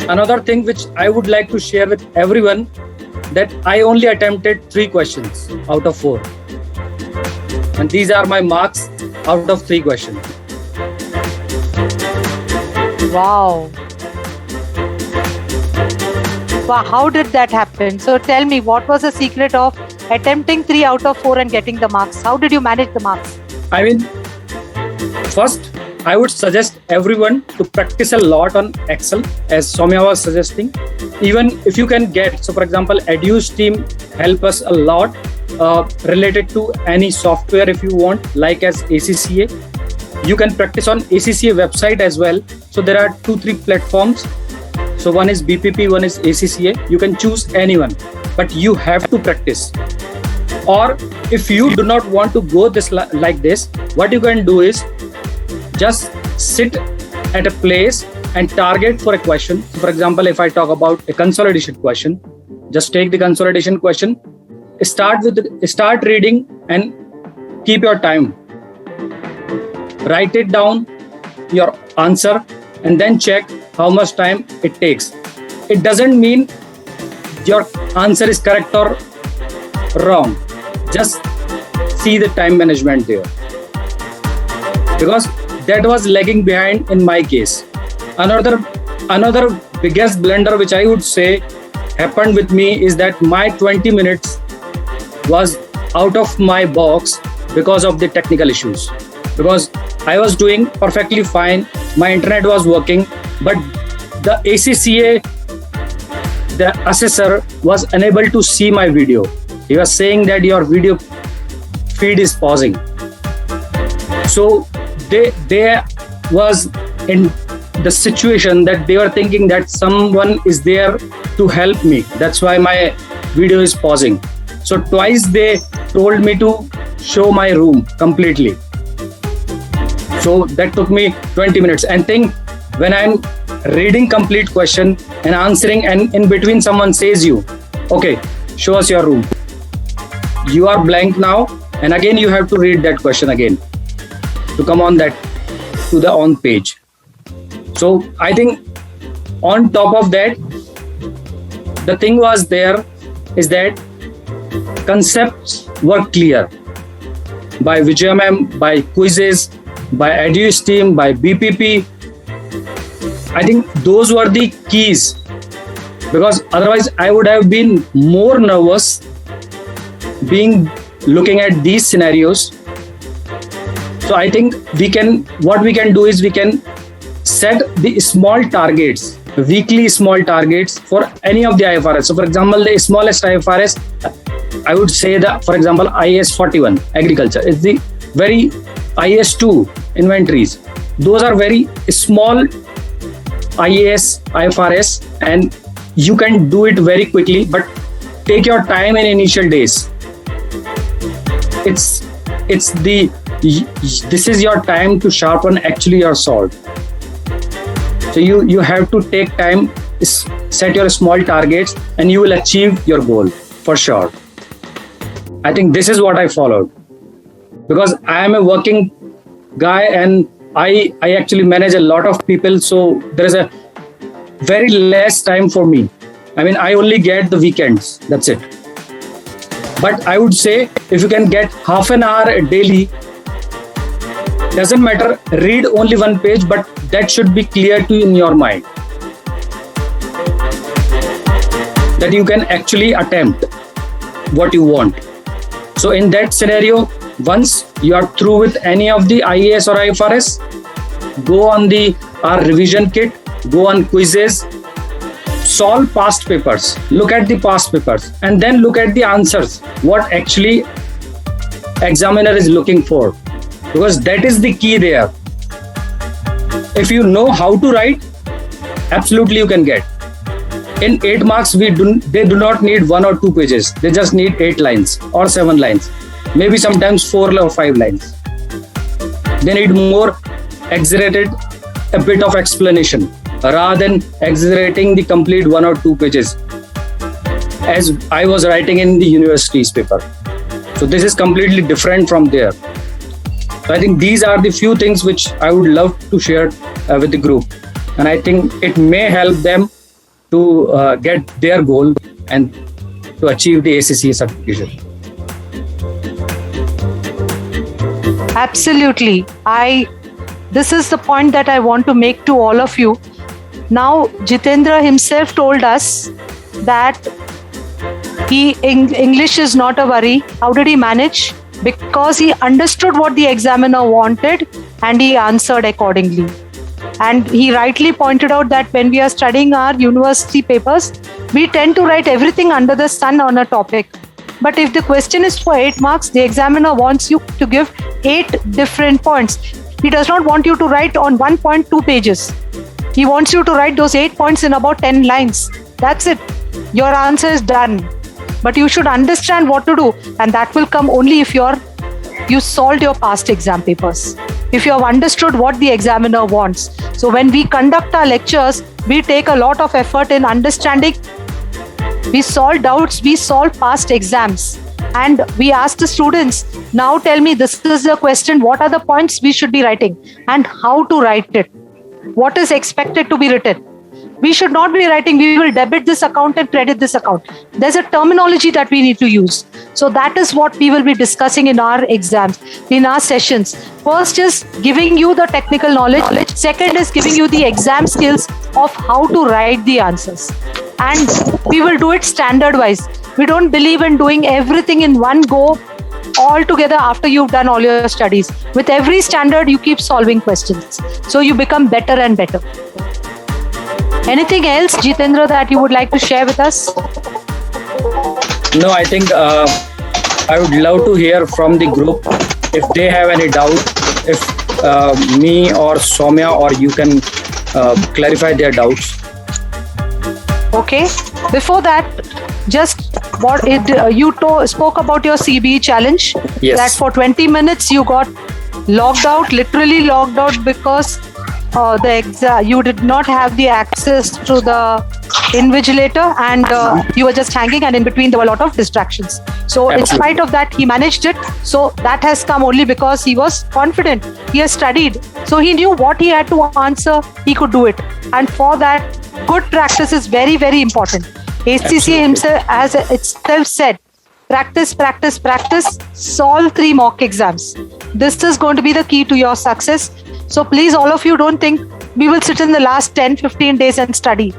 Another thing which I would like to share with everyone, that I only attempted 3 questions out of 4. And these are my marks out of 3 questions. Wow. Wow, how did that happen? So tell me, what was the secret of attempting 3 out of 4 and getting the marks? How did you manage the marks? I mean, first, I would suggest everyone to practice a lot on Excel, as Soumya was suggesting. Even if you can get, so for example, Edu's team help us a lot related to any software if you want, like as ACCA. You can practice on ACCA website as well. So there are 2-3 platforms. So one is BPP, one is ACCA. You can choose anyone, but you have to practice. Or if you do not want to go this like this, what you can do is just sit at a place and target for a question. For example, if I talk about a consolidation question, just take the consolidation question, start reading and keep your time. Write it down, your answer, and then check how much time it takes. It doesn't mean your answer is correct or wrong. Just see the time management there. Because that was lagging behind in my case. Another biggest blunder which I would say happened with me is that my 20 minutes was out of my box because of the technical issues. Because I was doing perfectly fine, my internet was working, but the ACCA, the assessor was unable to see my video. He was saying that your video feed is pausing. So they was in the situation that they were thinking that someone is there to help me. That's why my video is pausing. So twice they told me to show my room completely. So that took me 20 minutes. And think, when I'm reading complete question and answering, and in between someone says you, okay, show us your room. You are blank now, and again you have to read that question again to come on that to the on page. So I think on top of that, the thing was there is that concepts were clear by Vijay ma'am, by quizzes, by Edu's team, by BPP. I think those were the keys, because otherwise I would have been more nervous looking at these scenarios. So I think what we can do is we can set the small targets, weekly small targets for any of the IFRS. So for example, the smallest IFRS, I would say that, for example, IAS 41, agriculture, is the very IAS 2, inventories. Those are very small IFRS, and you can do it very quickly, but take your time in initial days. This is your time to sharpen actually your sword. So you have to take time, set your small targets, and you will achieve your goal for sure. I think this is what I followed, because I am a working guy and I actually manage a lot of people. So there is a very less time for me. I mean, I only get the weekends. That's it. But I would say if you can get half an hour daily, doesn't matter, read only one page, but that should be clear to you in your mind, that you can actually attempt what you want. So in that scenario, once you are through with any of the IAS or IFRS, go on our revision kit, go on quizzes, solve past papers, look at the past papers, and then look at the answers, what actually examiner is looking for, because that is the key there. If you know how to write, absolutely you can get. In 8 marks, they do not need 1 or 2 pages. They just need 8 lines or 7 lines, maybe sometimes 4 or 5 lines. They need more exaggerated, a bit of explanation, rather than exaggerating the complete 1 or 2 pages, as I was writing in the university's paper. So this is completely different from there. So I think these are the few things which I would love to share with the group. And I think it may help them to get their goal and to achieve the ACCA certification. Absolutely. This is the point that I want to make to all of you. Now, Jitendra himself told us that English is not a worry. How did he manage? Because he understood what the examiner wanted and he answered accordingly. And he rightly pointed out that when we are studying our university papers, we tend to write everything under the sun on a topic. But if the question is for 8 marks, the examiner wants you to give 8 different points. He does not want you to write on 1.2 pages. He wants you to write those 8 points in about 10 lines. That's it. Your answer is done. But you should understand what to do, and that will come only if you solved your past exam papers. If you have understood what the examiner wants. So when we conduct our lectures, we take a lot of effort in understanding. We solve doubts, we solve past exams. And we ask the students, now tell me, this is the question, what are the points we should be writing and how to write it? What is expected to be written? We should not be writing, we will debit this account and credit this account. There's a terminology that we need to use. So that is what we will be discussing in our exams, in our sessions. First is giving you the technical knowledge. Second is giving you the exam skills of how to write the answers. And we will do it standard wise. We don't believe in doing everything in one go all together after you've done all your studies. With every standard, you keep solving questions. So you become better and better. Anything else, Jitendra, that you would like to share with us? No, I think I would love to hear from the group if they have any doubt, if me or Soumya or you can clarify their doubts. Okay. Before that, just you spoke about your CBE challenge. Yes. That for 20 minutes you got logged out, literally logged out because you did not have the access to the invigilator and you were just hanging, and in between there were a lot of distractions. So Absolutely. In spite of that, he managed it. So that has come only because he was confident. He has studied. So he knew what he had to answer. He could do it. And for that, good practice is very, very important. ACCA himself, as itself said, practice, practice, practice, solve 3 mock exams. This is going to be the key to your success. So please, all of you, don't think we will sit in the last 10-15 days and study.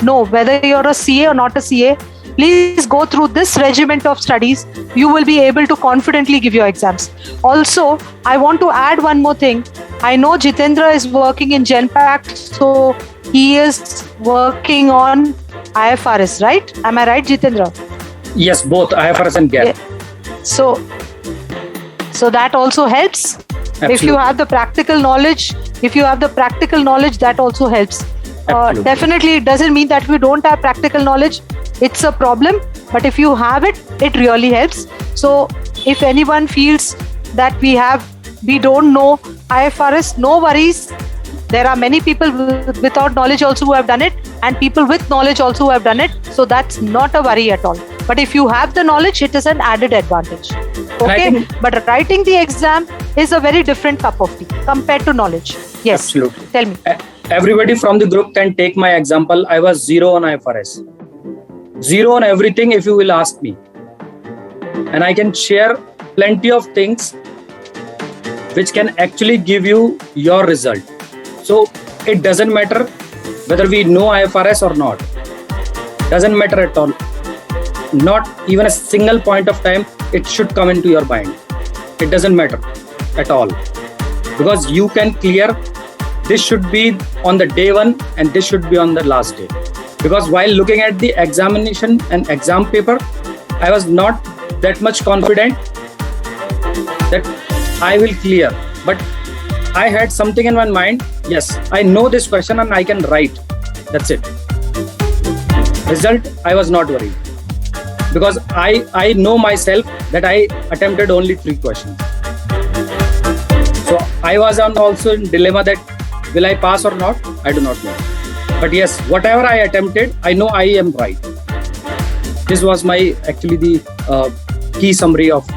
No, whether you're a CA or not a CA, please go through this regiment of studies. You will be able to confidently give your exams. Also, I want to add one more thing. I know Jitendra is working in GenPact, so he is working on IFRS, right? Am I right, Jitendra? Yes, both IFRS and GAAP. Yeah. So that also helps. Absolutely. If you have the practical knowledge, that also helps. Definitely, it doesn't mean that we don't have practical knowledge. It's a problem, but if you have it, it really helps. So if anyone feels that we don't know IFRS, no worries. There are many people without knowledge also who have done it, and people with knowledge also who have done it. So that's not a worry at all. But if you have the knowledge, it is an added advantage. Okay, but writing the exam is a very different cup of tea compared to knowledge. Yes, absolutely. Tell me. Everybody from the group can take my example. I was 0 on IFRS. 0 on everything if you will ask me. And I can share plenty of things which can actually give you your result. So it doesn't matter whether we know IFRS or not. Doesn't matter at all. Not even a single point of time it should come into your mind. It doesn't matter at all. Because you can clear, this should be on the day 1 and this should be on the last day. Because while looking at the examination and exam paper, I was not that much confident that I will clear. But I had something in my mind, yes, I know this question and I can write. That's it. Result, I was not worried. Because I know myself that I attempted only 3 questions. So I was also in dilemma that will I pass or not? I do not know. But yes, whatever I attempted, I know I am right. This was my actually the key summary of